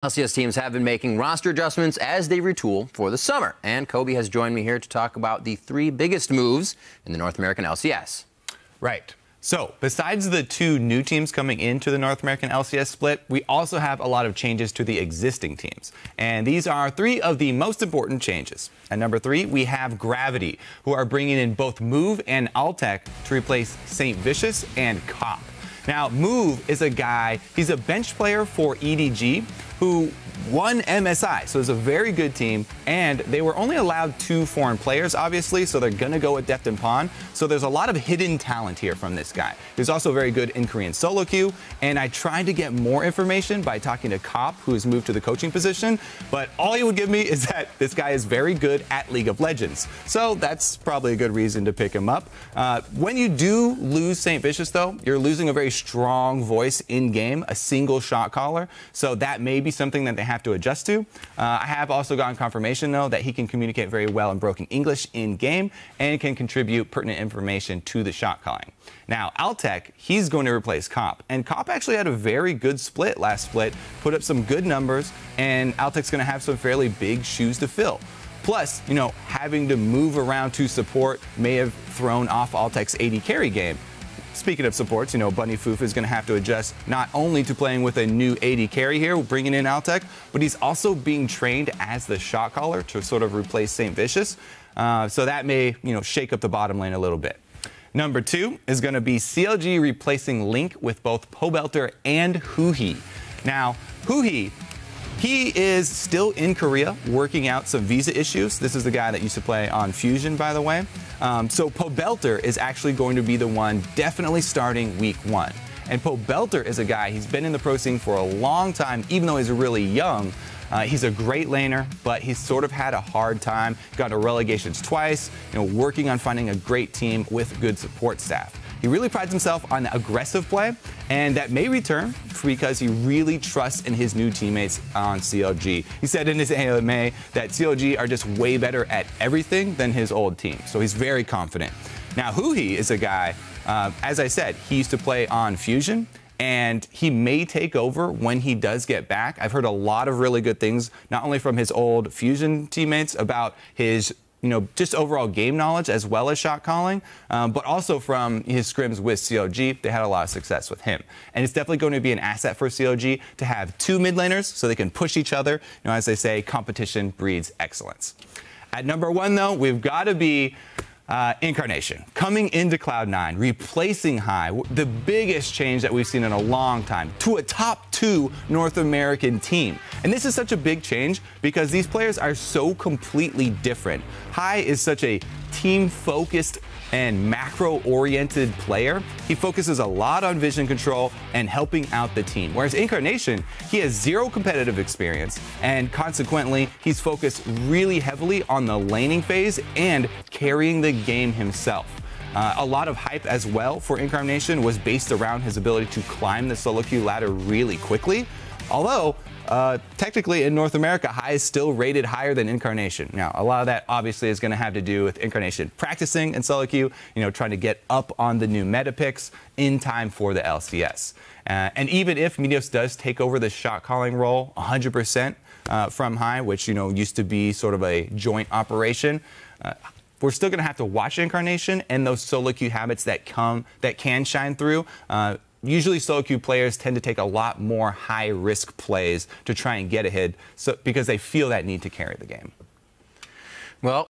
LCS teams have been making roster adjustments as they retool for the summer. And Kobe has joined me here to talk about the three biggest moves in the North American LCS. Right. So, besides the two new teams coming into the North American LCS split, we also have a lot of changes to the existing teams. And these are three of the most important changes. At number 3, we have Gravity, who are bringing in both Move and Altec to replace St. Vicious and Cop. Now, Move is a guy, he's a bench player for EDG who won MSI, so it's a very good team, and they were only allowed 2 foreign players, obviously, so they're going to go with Deft and Pawn. So there's a lot of hidden talent here from this guy. He's also very good in Korean solo queue, and I tried to get more information by talking to Cop, who has moved to the coaching position, but all he would give me is that this guy is very good at League of Legends. So that's probably a good reason to pick him up. When you do lose St. Vicious, though, you're losing a very strong voice in-game, a single shot caller, so that may be something that they have to adjust to. I have also gotten confirmation, though, that he can communicate very well in broken English in-game and can contribute pertinent information to the shot calling. Now, Altec, he's going to replace Cop, and Cop actually had a very good split last split, put up some good numbers, and Altec's going to have some fairly big shoes to fill. Plus, you know, having to move around to support may have thrown off Altec's AD carry game. Speaking of supports, you know, Bunny Foof is going to have to adjust not only to playing with a new AD carry here, bringing in Altec, but he's also being trained as the shot caller to sort of replace St. Vicious. So that may, you know, shake up the bottom lane a little bit. Number 2 is going to be CLG replacing Link with both Pobelter and Huhi. Now, Huhi, he is still in Korea working out some visa issues. This is the guy that used to play on Fusion, by the way. So Pobelter is actually going to be the one definitely starting week 1. And Pobelter is a guy, he's been in the pro scene for a long time, even though he's really young. He's a great laner, but he's sort of had a hard time, got to relegations twice, you know, working on finding a great team with good support staff. He really prides himself on aggressive play, and that may return because he really trusts in his new teammates on CLG. He said in his AMA that CLG are just way better at everything than his old team, so he's very confident. Now, Huhi is a guy, as I said, he used to play on Fusion, and he may take over when he does get back. I've heard a lot of really good things, not only from his old Fusion teammates about his, you know, just overall game knowledge as well as shot calling, but also from his scrims with CLG. They had a lot of success with him. And it's definitely going to be an asset for CLG to have 2 mid laners so they can push each other. You know, as they say, competition breeds excellence. At number 1, though, we've got to be Incarnation, coming into Cloud9, replacing High, the biggest change that we've seen in a long time, to a top 2 North American team. And this is such a big change because these players are so completely different. High is such a team-focused and macro-oriented player. He focuses a lot on vision control and helping out the team. Whereas Incarnation, he has 0 competitive experience, and consequently, he's focused really heavily on the laning phase and carrying the game himself. A lot of hype as well for Incarnation was based around his ability to climb the solo queue ladder really quickly. Although, technically in North America, High is still rated higher than Incarnation. Now, a lot of that obviously is going to have to do with Incarnation practicing in solo queue, you know, trying to get up on the new meta picks in time for the LCS. And even if Meteos does take over the shot calling role 100% from High, which, you know, used to be sort of a joint operation, we're still going to have to watch Incarnation and those solo queue habits that can shine through. Usually solo queue players tend to take a lot more high-risk plays to try and get ahead because they feel that need to carry the game. Well,